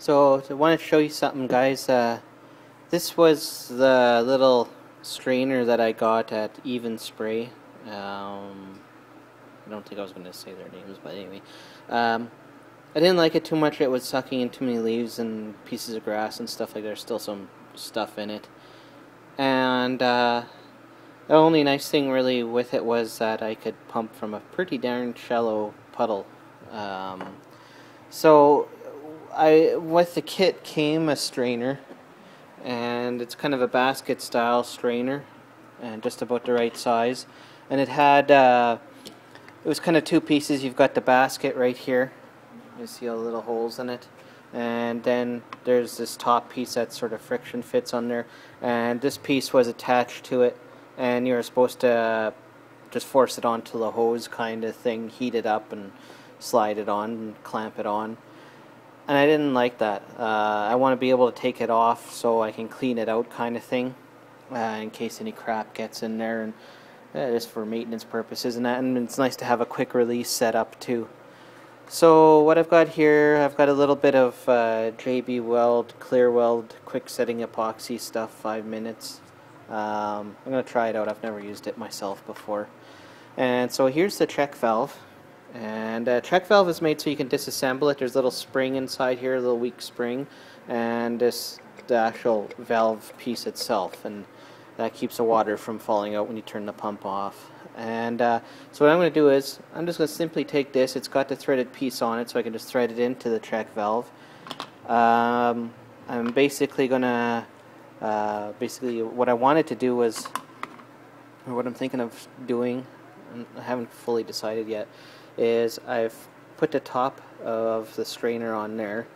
So I wanted to show you something, guys. This was the little strainer that I got at Evenspray. I don't think I was going to say their names, but anyway. I didn't like it too much. It was sucking in too many leaves and pieces of grass and stuff like that. There's still some stuff in it. And the only nice thing really with it was that I could pump from a pretty darn shallow puddle. With the kit came a strainer, and it's kind of a basket style strainer and just about the right size, and it had it was kind of two pieces. You've got the basket right here, you see all the little holes in it, and then there's this top piece that sort of friction fits on there, and this piece was attached to it, and you're supposed to just force it onto the hose kind of thing, heat it up and slide it on and clamp it on. And I didn't like that. I want to be able to take it off so I can clean it out kind of thing, in case any crap gets in there, and just for maintenance purposes and that. And it's nice to have a quick release set up too. So what I've got here, I've got a little bit of JB Weld, Clear Weld, quick setting epoxy stuff, 5 minutes. I'm going to try it out. I've never used it myself before. And so here's the check valve. And check valve is made so you can disassemble it. There's a little spring inside here, a little weak spring, and the actual valve piece itself, and that keeps the water from falling out when you turn the pump off. And so what I'm going to do is I'm just going to simply take this. It's got the threaded piece on it, so I can just thread it into the check valve. I'm basically going to what I wanted to do was, or what I'm thinking of doing, and I haven't fully decided yet, is I've put the top of the strainer on there,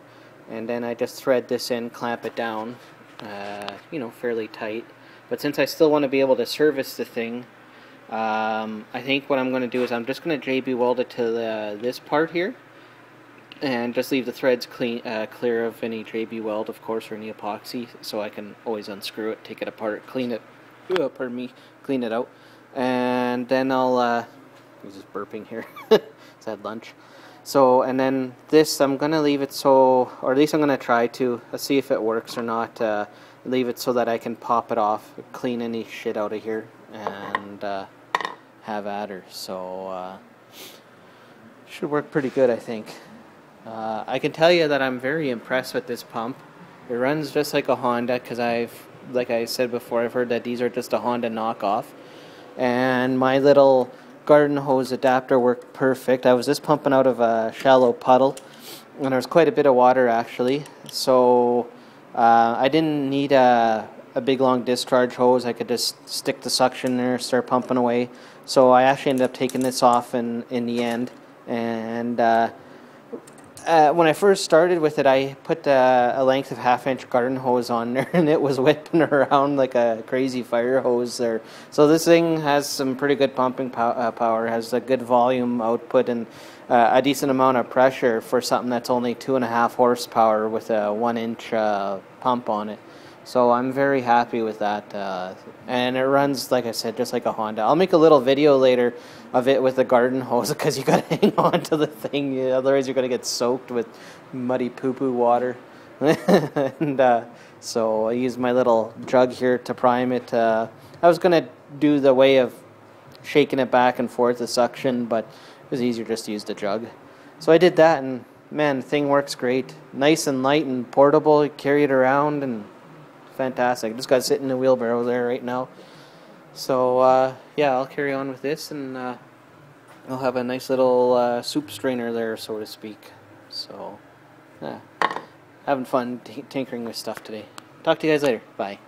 and then I just thread this in, clamp it down, fairly tight. But since I still want to be able to service the thing, I think what I'm going to do is I'm just going to JB weld it to this part here, and just leave the threads clear of any JB weld, of course, or any epoxy, so I can always unscrew it, take it apart, clean it. Clean it out, and then I'll. He's just burping here. He's had lunch. So, and then this, I'm going to leave it so, or at least I'm going to try to, see if it works or not, leave it so that I can pop it off, clean any shit out of here, and have at her. So, should work pretty good, I think. I can tell you that I'm very impressed with this pump. It runs just like a Honda, because like I said before, I've heard that these are just a Honda knockoff. And my little garden hose adapter worked perfect. I was just pumping out of a shallow puddle, and there was quite a bit of water actually, so I didn't need a big long discharge hose. I could just stick the suction there, start pumping away. So I actually ended up taking this off in the end, and when I first started with it, I put a length of 1/2-inch garden hose on there, and it was whipping around like a crazy fire hose there. So this thing has some pretty good pumping power, has a good volume output, and a decent amount of pressure for something that's only 2.5 horsepower with a 1-inch pump on it. So I'm very happy with that, and it runs, like I said, just like a Honda. I'll make a little video later of it with the garden hose, because you got to hang on to the thing, otherwise you're going to get soaked with muddy poo-poo water. And so I use my little jug here to prime it. I was going to do the way of shaking it back and forth, the suction, but it was easier just to use the jug. So I did that, and man, the thing works great. Nice and light and portable. You carry it around, and fantastic. Just got to sit in the wheelbarrow there right now. So yeah, I'll carry on with this, and I'll have a nice little soup strainer there, so to speak. So yeah, having fun tinkering with stuff today. Talk to you guys later. Bye.